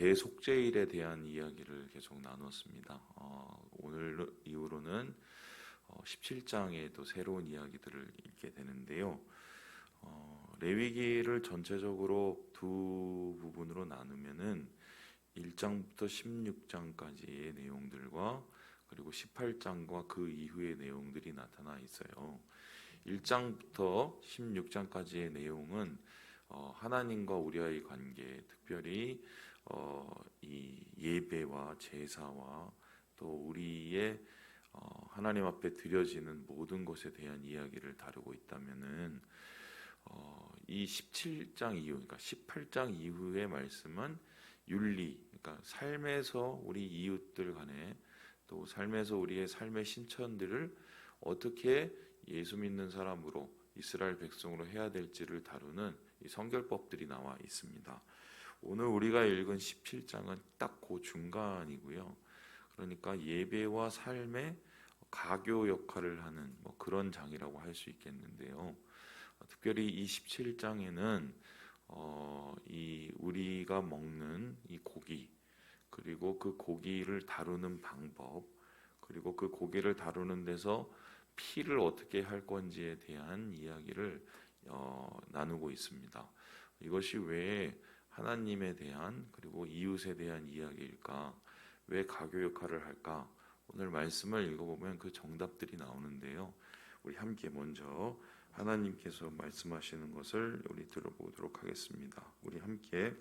대속죄일에 대한 이야기를 계속 나눴습니다. 오늘 이후로는 17장에 또 새로운 이야기들을 읽게 되는데요. 레위기를 전체적으로 두 부분으로 나누면은 1장부터 16장까지의 내용들과 그리고 18장과 그 이후의 내용들이 나타나 있어요. 1장부터 16장까지의 내용은 하나님과 우리와의 관계, 특별히 이 예배와 제사와 또 우리의 하나님 앞에 드려지는 모든 것에 대한 이야기를 다루고 있다면은 이 17장 이후, 그러니까 18장 이후의 말씀은 윤리, 그러니까 삶에서 우리 이웃들 간에 또 삶에서 우리의 삶의 신천들을 어떻게 예수 믿는 사람으로 이스라엘 백성으로 해야 될지를 다루는 이 성결법들이 나와 있습니다. 오늘 우리가 읽은 17장은 딱 그 중간이고요. 그러니까 예배와 삶의 가교 역할을 하는 그런 장이라고 할 수 있겠는데요. 특별히 이 17장에는 이 우리가 먹는 이 고기, 그리고 그 고기를 다루는 방법, 그리고 그 고기를 다루는 데서 피를 어떻게 할 건지에 대한 이야기를 나누고 있습니다. 이것이 왜 하나님에 대한 그리고 이웃에 대한 이야기일까? 왜 가교 역할을 할까? 오늘 말씀을 읽어보면 그 정답들이 나오는데요. 우리 함께 먼저 하나님께서 말씀하시는 것을 우리 들어보도록 하겠습니다. 우리 함께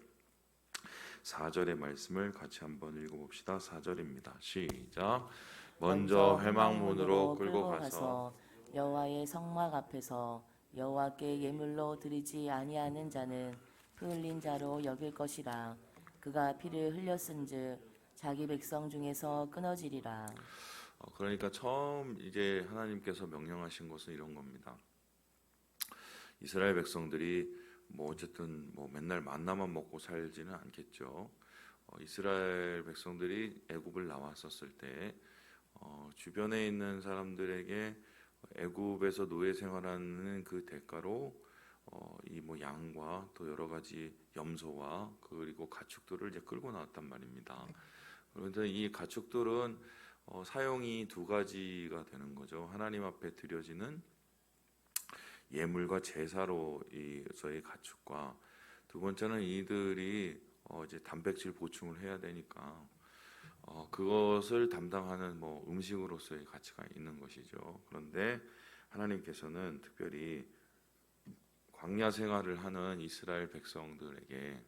4절의 말씀을 같이 한번 읽어봅시다. 4절입니다. 시작. 먼저 회막문으로 끌고 가서 여호와의 성막 앞에서 여호와께 예물로 드리지 아니하는 자는 피 흘린 자로 여길 것이라. 그가 피를 흘렸은즉 자기 백성 중에서 끊어지리라. 그러니까 처음 이제 하나님께서 명령하신 것은 이런 겁니다. 이스라엘 백성들이 어쨌든 맨날 만나만 먹고 살지는 않겠죠. 이스라엘 백성들이 애굽을 나왔었을 때 주변에 있는 사람들에게 애굽에서 노예 생활하는 그 대가로 이 양과 또 여러 가지 염소와 그리고 가축들을 이제 끌고 나왔단 말입니다. 그런데 이 가축들은 사용이 두 가지가 되는 거죠. 하나님 앞에 드려지는 예물과 제사로서의 가축과 두 번째는 이들이 이제 단백질 보충을 해야 되니까 그것을 담당하는 음식으로서의 가치가 있는 것이죠. 그런데 하나님께서는 특별히 광야 생활을 하는 이스라엘 백성들에게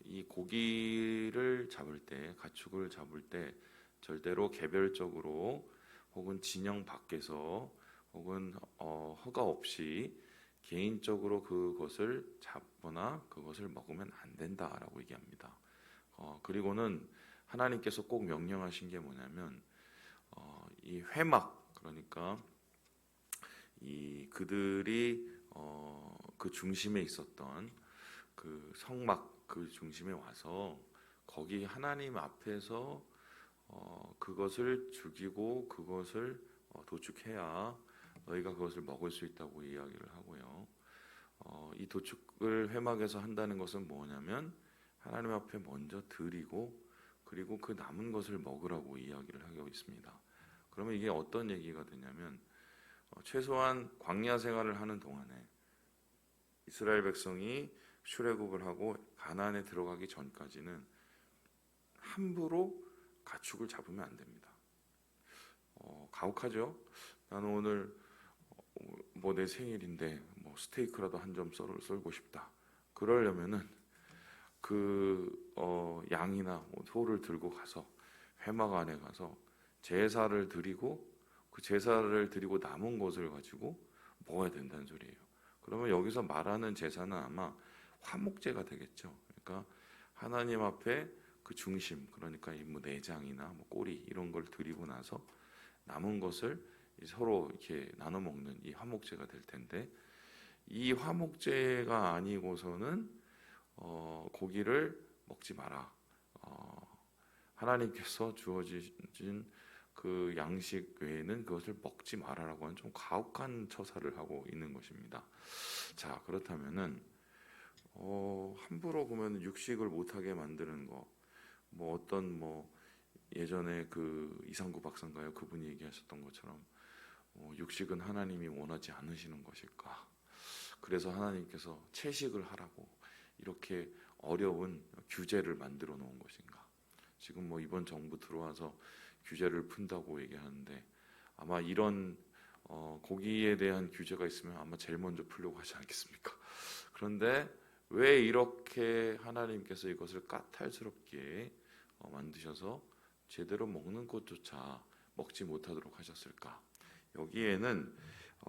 이 고기를 잡을 때, 가축을 잡을 때 절대로 개별적으로 혹은 진영 밖에서 혹은 허가 없이 개인적으로 그것을 잡거나 그것을 먹으면 안 된다라고 얘기합니다. 그리고는 하나님께서 꼭 명령하신 게 뭐냐면 이 회막, 그러니까 이 그들이 그 중심에 있었던 그 성막 그 중심에 와서 거기 하나님 앞에서 그것을 죽이고 그것을 도축해야 너희가 그것을 먹을 수 있다고 이야기를 하고요. 이 도축을 회막에서 한다는 것은 뭐냐면 하나님 앞에 먼저 드리고 그리고 그 남은 것을 먹으라고 이야기를 하고 있습니다. 그러면 이게 어떤 얘기가 되냐면 최소한 광야 생활을 하는 동안에 이스라엘 백성이 출애굽을 하고 가나안에 들어가기 전까지는 함부로 가축을 잡으면 안 됩니다. 가혹하죠? 나는 오늘 내 생일인데 스테이크라도 한 점 썰고 싶다. 그러려면은 그 양이나 소를 들고 가서 회막 안에 가서 제사를 드리고 그 제사를 드리고 남은 것을 가지고 먹어야 된다는 소리예요. 그러면 여기서 말하는 제사는 아마 화목제가 되겠죠. 그러니까 하나님 앞에 그 중심, 그러니까 이 내장이나 꼬리 이런 걸 드리고 나서 남은 것을 서로 이렇게 나눠 먹는 이 화목제가 될 텐데, 이 화목제가 아니고서는 고기를 먹지 마라. 하나님께서 주어진 그 양식 외에는 그것을 먹지 마라라고 하는 좀 가혹한 처사를 하고 있는 것입니다. 자, 그렇다면은 함부로 보면 육식을 못하게 만드는 거, 뭐 어떤 뭐 예전에 그 이상구 박사인가요? 그분이 얘기하셨던 것처럼 육식은 하나님이 원하지 않으시는 것일까? 그래서 하나님께서 채식을 하라고 이렇게 어려운 규제를 만들어 놓은 것인가? 지금 뭐 이번 정부 들어와서 규제를 푼다고 얘기하는데 아마 이런 고기에 대한 규제가 있으면 아마 제일 먼저 풀려고 하지 않겠습니까? 그런데 왜 이렇게 하나님께서 이것을 까탈스럽게 만드셔서 제대로 먹는 것조차 먹지 못하도록 하셨을까? 여기에는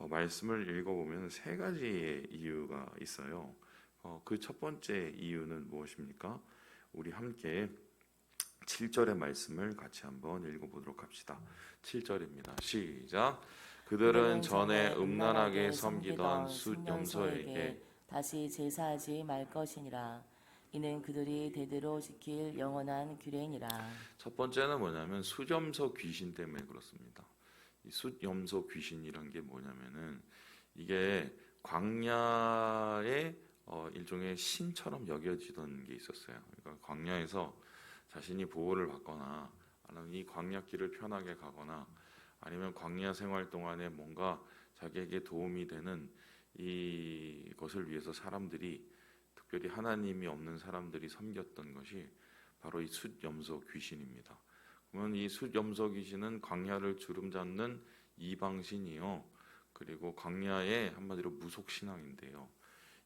말씀을 읽어보면 세 가지의 이유가 있어요. 그 첫 번째 이유는 무엇입니까? 우리 함께 7절의 말씀을 같이 한번 읽어보도록 합시다. 7절입니다. 시작. 그들은 전에 음란하게 섬기던 숫 염소에게 다시 제사하지 말 것이니라. 이는 그들이 대대로 지킬 영원한 규례니라. 첫 번째는 뭐냐면 숫염소 귀신 때문에 그렇습니다. 이 숫염소 귀신이란 게 뭐냐면은 이게 광야의 일종의 신처럼 여겨지던 게 있었어요. 그러니까 광야에서 자신이 보호를 받거나 아니면 이 광야길을 편하게 가거나 아니면 광야 생활 동안에 뭔가 자기에게 도움이 되는 이것을 위해서 사람들이 특별히 하나님이 없는 사람들이 섬겼던 것이 바로 이 숫염소 귀신입니다. 그러면 이 숫염소 귀신은 광야를 주름잡는 이방신이요. 그리고 광야의 한마디로 무속신앙인데요.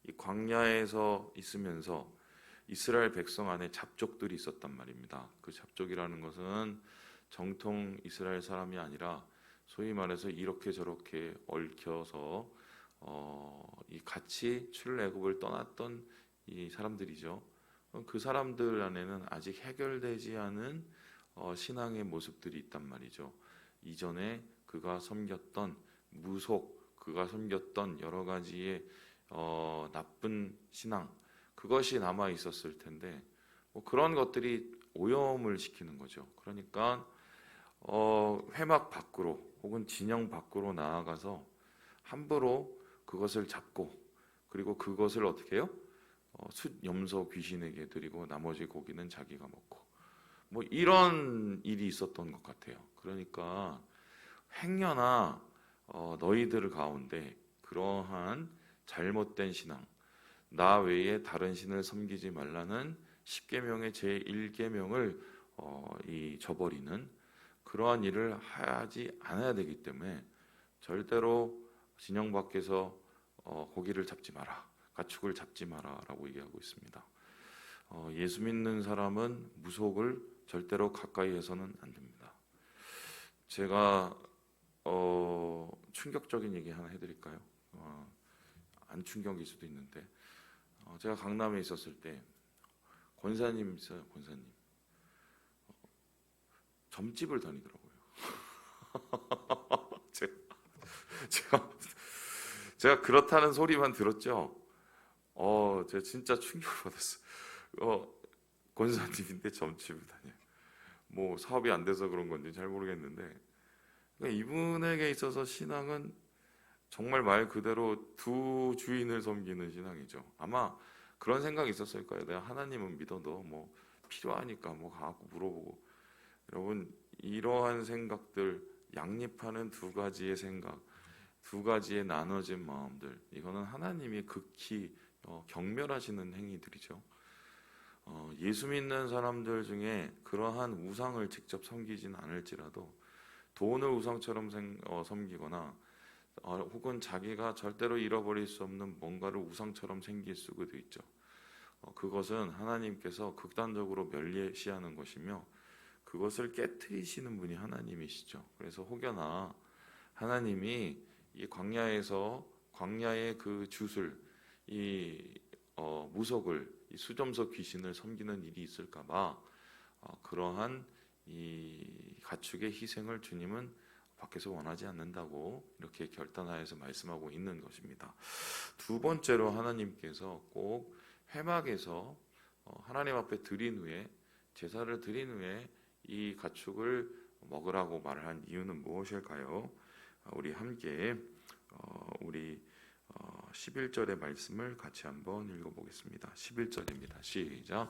이 광야에서 있으면서 이스라엘 백성 안에 잡족들이 있었단 말입니다. 그 잡족이라는 것은 정통 이스라엘 사람이 아니라 소위 말해서 이렇게 저렇게 얽혀서 이 같이 출애굽을 떠났던 이 사람들이죠. 그 사람들 안에는 아직 해결되지 않은 신앙의 모습들이 있단 말이죠. 이전에 그가 섬겼던 무속, 그가 섬겼던 여러 가지의 나쁜 신앙, 그것이 남아 있었을 텐데 그런 것들이 오염을 시키는 거죠. 그러니까 회막 밖으로 혹은 진영 밖으로 나아가서 함부로 그것을 잡고 그리고 그것을 어떻게 해요? 숫염소 귀신에게 드리고 나머지 고기는 자기가 먹고 뭐 이런 일이 있었던 것 같아요. 그러니까 행여나 너희들 가운데 그러한 잘못된 신앙, 나 외에 다른 신을 섬기지 말라는 10계명의 제1계명을 저버리는 그러한 일을 하지 않아야 되기 때문에 절대로 진영 밖에서 고기를 잡지 마라, 가축을 잡지 마라라고 얘기하고 있습니다. 예수 믿는 사람은 무속을 절대로 가까이 해서는 안 됩니다. 제가 충격적인 얘기 하나 해드릴까요? 안 충격일 수도 있는데 제가 강남에 있었을 때 권사님 있어요. 권사님 점집을 다니더라고요. 제가 그렇다는 소리만 들었죠. 제가 진짜 충격을 받았어요. 권사님인데 점집을 다녀요. 뭐 사업이 안 돼서 그런 건지 잘 모르겠는데 그러니까 이분에게 있어서 신앙은 정말 말 그대로 두 주인을 섬기는 신앙이죠. 아마 그런 생각이 있었을 거예요. 내가 하나님은 믿어도 뭐 필요하니까 뭐 가갖고 물어보고. 여러분 이러한 생각들, 양립하는 두 가지의 생각, 두 가지의 나눠진 마음들, 이거는 하나님이 극히 경멸하시는 행위들이죠. 예수 믿는 사람들 중에 그러한 우상을 직접 섬기진 않을지라도 돈을 우상처럼 섬기거나 혹은 자기가 절대로 잃어버릴 수 없는 뭔가를 우상처럼 생길 수도 있죠. 그것은 하나님께서 극단적으로 멸시하는 것이며 그것을 깨트리시는 분이 하나님이시죠. 그래서 혹여나 하나님이 이 광야에서 광야의 그 주 이 무속을 이 수점소 귀신을 섬기는 일이 있을까봐 그러한 이 가축의 희생을 주님은 밖에서 원하지 않는다고 이렇게 결단하여서 말씀하고 있는 것입니다. 두 번째로 하나님께서 꼭 회막에서 하나님 앞에 드린 후에 제사를 드린 후에 이 가축을 먹으라고 말한 이유는 무엇일까요? 우리 함께 우리 11절의 말씀을 같이 한번 읽어보겠습니다. 11절입니다. 시작.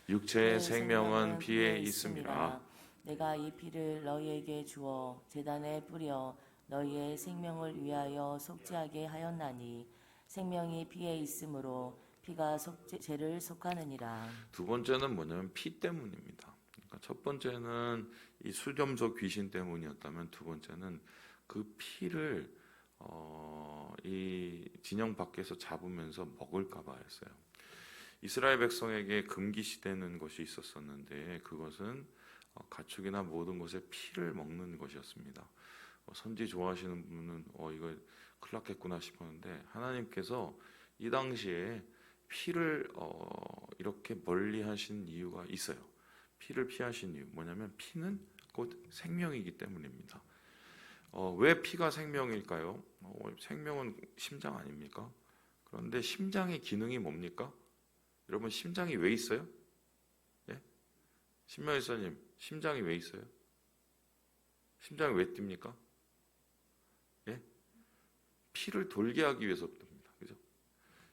육체의 생명은 피에 있음이라. 내가 이 피를 너희에게 주어 제단에 뿌려 너희의 생명을 위하여 속죄하게 하였나니 생명이 피에 있으므로 피가 죄를 속하느니라. 두 번째는 뭐냐면 피 때문입니다. 그러니까 첫 번째는 이 수점소 귀신 때문이었다면 두 번째는 그 피를 이 진영 밖에서 잡으면서 먹을까봐 했어요. 이스라엘 백성에게 금기시되는 것이 있었었는데 그것은 가축이나 모든 것의 피를 먹는 것이었습니다. 선지 좋아하시는 분은 이거 큰일 났겠구나 싶었는데 하나님께서 이 당시에 피를 이렇게 멀리 하신 이유가 있어요. 피를 피하신 이유 뭐냐면 피는 곧 생명이기 때문입니다. 왜 피가 생명일까요? 생명은 심장 아닙니까? 그런데 심장의 기능이 뭡니까? 여러분 심장이 왜 있어요? 예? 신명일사님 심장이 왜 있어요? 심장이 왜 뜁니까? 예? 피를 돌게 하기 위해서 듭니다. 그죠?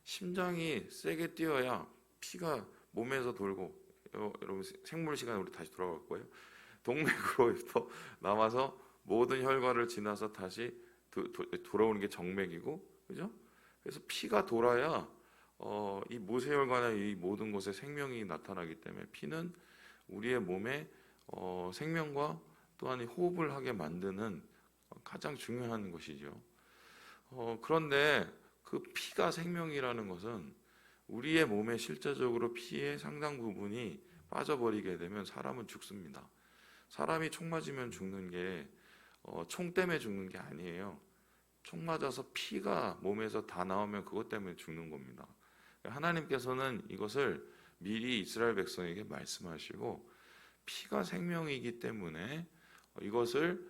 심장이 세게 뛰어야 피가 몸에서 돌고 여러분 생물 시간에 우리 다시 돌아갈 거예요. 동맥으로부터 남아서 모든 혈관을 지나서 다시 돌아오는 게 정맥이고, 그죠? 그래서 피가 돌아야 이 모세혈관의 이 모든 곳에 생명이 나타나기 때문에 피는 우리의 몸에 생명과 또한 호흡을 하게 만드는 가장 중요한 것이죠. 그런데 그 피가 생명이라는 것은 우리의 몸에 실제적으로 피의 상당 부분이 빠져버리게 되면 사람은 죽습니다. 사람이 총 맞으면 죽는 게 총 때문에 죽는 게 아니에요. 총 맞아서 피가 몸에서 다 나오면 그것 때문에 죽는 겁니다. 하나님께서는 이것을 미리 이스라엘 백성에게 말씀하시고 피가 생명이기 때문에 이것을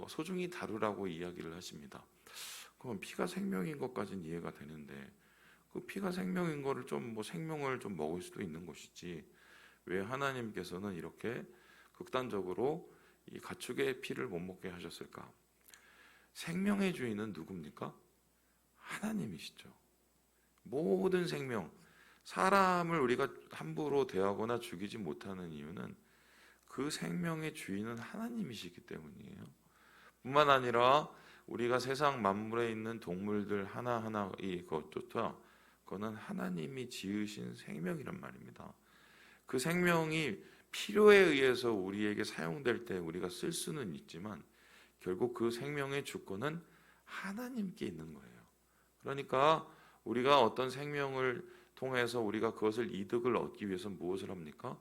소중히 다루라고 이야기를 하십니다. 그럼 피가 생명인 것까지는 이해가 되는데 그 피가 생명인 거를 좀 생명을 좀 먹을 수도 있는 것이지 왜 하나님께서는 이렇게 극단적으로 이 가축의 피를 못 먹게 하셨을까? 생명의 주인은 누굽니까? 하나님이시죠. 모든 생명, 사람을 우리가 함부로 대하거나 죽이지 못하는 이유는 그 생명의 주인은 하나님이시기 때문이에요. 뿐만 아니라 우리가 세상 만물에 있는 동물들 하나하나 이것조차 그거는 하나님이 지으신 생명이란 말입니다. 그 생명이 필요에 의해서 우리에게 사용될 때 우리가 쓸 수는 있지만 결국 그 생명의 주권은 하나님께 있는 거예요. 그러니까 우리가 어떤 생명을 통해서 우리가 그것을 이득을 얻기 위해서 무엇을 합니까?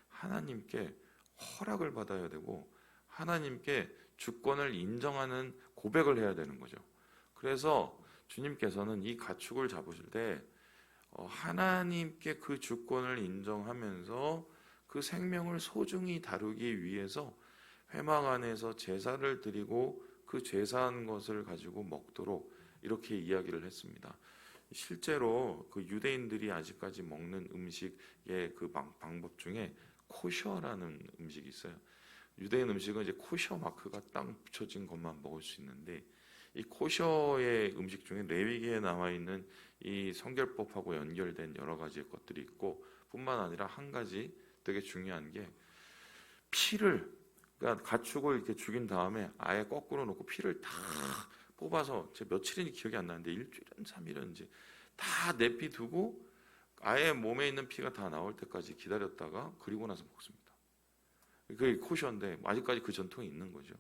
하나님께 허락을 받아야 되고 하나님께 주권을 인정하는 고백을 해야 되는 거죠. 그래서 주님께서는 이 가축을 잡으실 때 하나님께 그 주권을 인정하면서 그 생명을 소중히 다루기 위해서 회막 안에서 제사를 드리고 그 제사한 것을 가지고 먹도록 이렇게 이야기를 했습니다. 실제로 그 유대인들이 아직까지 먹는 음식의 그 방법 중에 코셔라는 음식이 있어요. 유대인 음식은 이제 코셔 마크가 딱 붙여진 것만 먹을 수 있는데 이 코셔의 음식 중에 레위기에 나와 있는 이 성결법하고 연결된 여러 가지 것들이 있고 뿐만 아니라 한 가지 되게 중요한 게 피를 그러니까 가축을 이렇게 죽인 다음에 아예 거꾸로 놓고 피를 다 뽑아서 제 며칠인지 기억이 안 나는데 일주일은 3일인지 다 내비두고 아예 몸에 있는 피가 다 나올 때까지 기다렸다가 그리고 나서 먹습니다. 그게 코셔인데 아직까지 그 전통이 있는 거죠.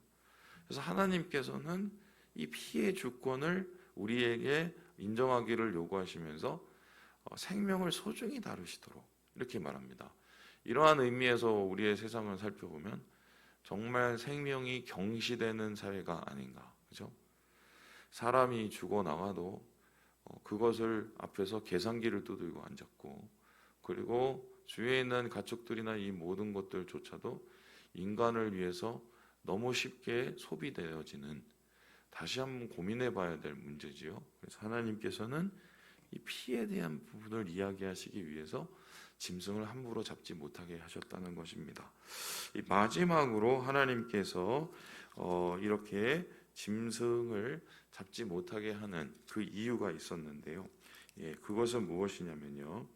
그래서 하나님께서는 이 피의 주권을 우리에게 인정하기를 요구하시면서 생명을 소중히 다루시도록 이렇게 말합니다. 이러한 의미에서 우리의 세상을 살펴보면 정말 생명이 경시되는 사회가 아닌가, 그죠? 사람이 죽어 나가도 그것을 앞에서 계산기를 두들고 앉았고, 그리고 주위에 있는 가축들이나 이 모든 것들조차도 인간을 위해서 너무 쉽게 소비되어지는 다시 한번 고민해봐야 될 문제지요. 그래서 하나님께서는 이 피에 대한 부분을 이야기하시기 위해서 짐승을 함부로 잡지 못하게 하셨다는 것입니다. 이 마지막으로 하나님께서 이렇게 짐승을 잡지 못하게 하는 그 이유가 있었는데요. 그것은 무엇이냐면요.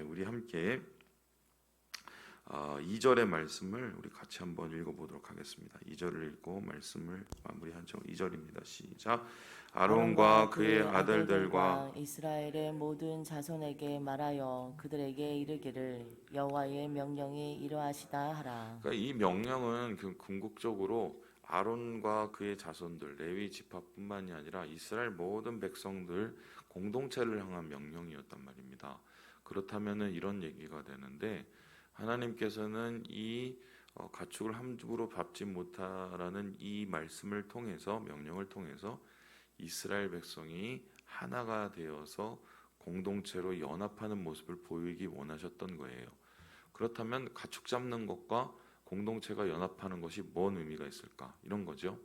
우리 함께 2절의 말씀을 우리 같이 한번 읽어보도록 하겠습니다. 2절을 읽고 말씀을 마무리하죠. 2절입니다. 시작. 아론과 그의 아들들과 이스라엘의 모든 자손에게 말하여 그들에게 이르기를 여호와의 명령이 이러하시다 하라. 그러니까 이 명령은 궁극적으로 아론과 그의 자손들 레위 지파뿐만이 아니라 이스라엘 모든 백성들 공동체를 향한 명령이었단 말입니다. 그렇다면은 이런 얘기가 되는데 하나님께서는 이 가축을 함부로 밟지 못하라는 이 말씀을 통해서 명령을 통해서 이스라엘 백성이 하나가 되어서 공동체로 연합하는 모습을 보이기 원하셨던 거예요. 그렇다면 가축 잡는 것과 공동체가 연합하는 것이 뭔 의미가 있을까? 이런 거죠.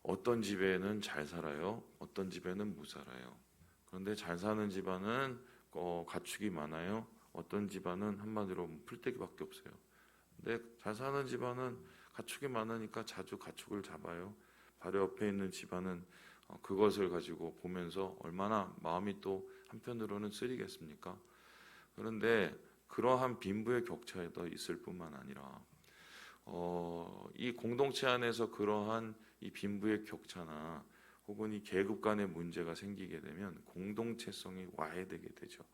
어떤 집에는 잘 살아요. 어떤 집에는 못 살아요. 그런데 잘 사는 집안은 가축이 많아요. 어떤 집안은 한마디로 풀떼기밖에 없어요. 근데 잘 사는 집안은 가축이 많으니까 자주 가축을 잡아요. 바로 옆에 있는 집안은 그것을 가지고 보면서 얼마나 마음이 또 한편으로는 쓰리겠습니까? 그런데 그러한 빈부의 격차도 있을 뿐만 아니라 이 공동체 안에서 그러한 이 빈부의 격차나 혹은 이 계급 간의 문제가 생기게 되면 공동체성이 와해되게 되죠.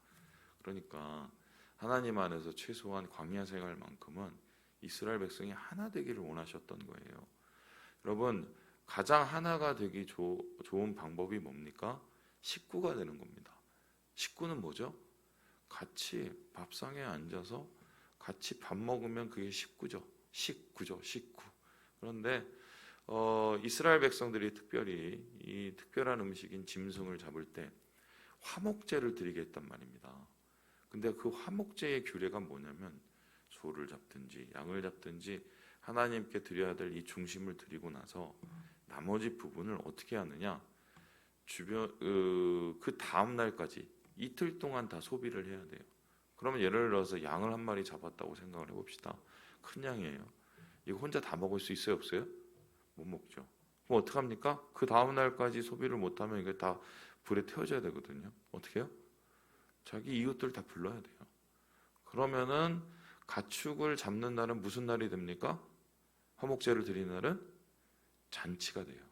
그러니까 하나님 안에서 최소한 광야 생활만큼은 이스라엘 백성이 하나 되기를 원하셨던 거예요. 여러분, 가장 하나가 되기 좋은 방법이 뭡니까? 식구가 되는 겁니다. 식구는 뭐죠? 같이 밥상에 앉아서 같이 밥 먹으면 그게 식구죠. 식구. 그런데 이스라엘 백성들이 특별히 이 특별한 음식인 짐승을 잡을 때 화목제를 드리게 했단 말입니다. 근데 그 화목제의 규례가 뭐냐면 소를 잡든지 양을 잡든지 하나님께 드려야 될 이 중심을 드리고 나서 나머지 부분을 어떻게 하느냐, 그 다음 날까지 이틀 동안 다 소비를 해야 돼요. 그러면 예를 들어서 양을 한 마리 잡았다고 생각을 해봅시다. 큰 양이에요. 이거 혼자 다 먹을 수 있어요, 없어요? 못 먹죠. 그럼 어떡합니까? 그 다음 날까지 소비를 못하면 이게 다 불에 태워져야 되거든요. 어떻게 해요? 자기 이웃들 다 불러야 돼요. 그러면은 가축을 잡는 날은 무슨 날이 됩니까? 화목제를 드리는 날은 잔치가 돼요.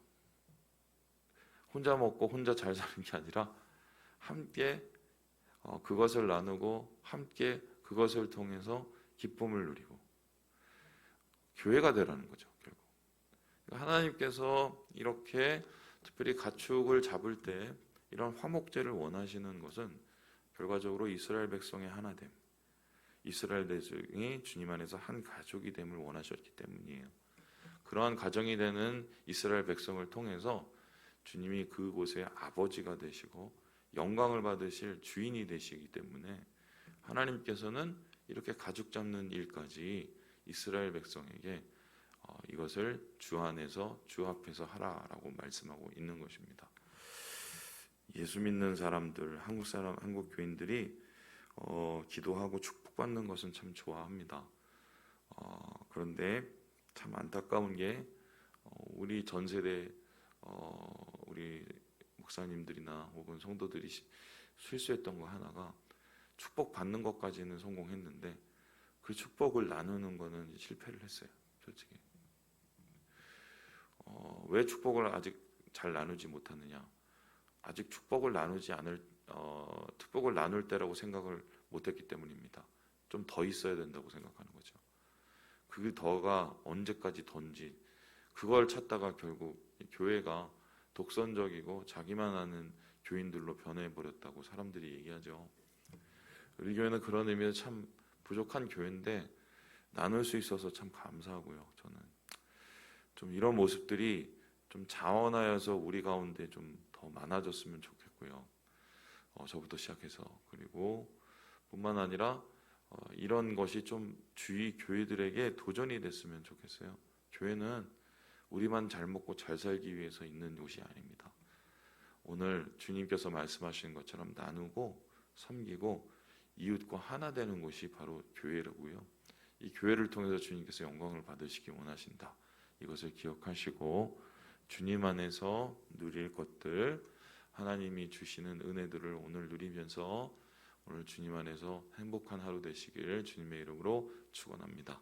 혼자 먹고 혼자 잘 사는 게 아니라 함께 그것을 나누고 함께 그것을 통해서 기쁨을 누리고 교회가 되라는 거죠. 결국 하나님께서 이렇게 특별히 가축을 잡을 때 이런 화목제를 원하시는 것은 결과적으로 이스라엘 백성의 하나됨, 이스라엘 백성이 주님 안에서 한 가족이 됨을 원하셨기 때문이에요. 그러한 가정이 되는 이스라엘 백성을 통해서 주님이 그곳의 아버지가 되시고 영광을 받으실 주인이 되시기 때문에 하나님께서는 이렇게 가죽 잡는 일까지 이스라엘 백성에게 이것을 주 안에서 주 앞에서 하라라고 말씀하고 있는 것입니다. 예수 믿는 사람들, 한국 교인들이 기도하고 축복받는 것은 참 좋아합니다. 그런데 참 안타까운 게 우리 전 세대 우리 목사님들이나 혹은 성도들이 실수했던 거 하나가 축복 받는 것까지는 성공했는데 그 축복을 나누는 거는 실패를 했어요. 솔직히 왜 축복을 아직 잘 나누지 못하느냐? 아직 축복을 나눌 때라고 생각을 못했기 때문입니다. 좀 더 있어야 된다고 생각하는 거죠. 그 더가 언제까지 던지 그걸 찾다가 결국 교회가 독선적이고 자기만 아는 교인들로 변해버렸다고 사람들이 얘기하죠. 우리 교회는 그런 의미에서 참 부족한 교회인데 나눌 수 있어서 참 감사하고요. 저는 좀 이런 모습들이 좀 자원하여서 우리 가운데 좀 더 많아졌으면 좋겠고요. 저부터 시작해서 그리고 뿐만 아니라 이런 것이 좀 주위 교회들에게 도전이 됐으면 좋겠어요. 교회는 우리만 잘 먹고 잘 살기 위해서 있는 곳이 아닙니다. 오늘 주님께서 말씀하신 것처럼 나누고 섬기고 이웃과 하나 되는 곳이 바로 교회라고요. 이 교회를 통해서 주님께서 영광을 받으시기 원하신다. 이것을 기억하시고 주님 안에서 누릴 것들, 하나님이 주시는 은혜들을 오늘 누리면서 오늘 주님 안에서 행복한 하루 되시길 주님의 이름으로 축원합니다.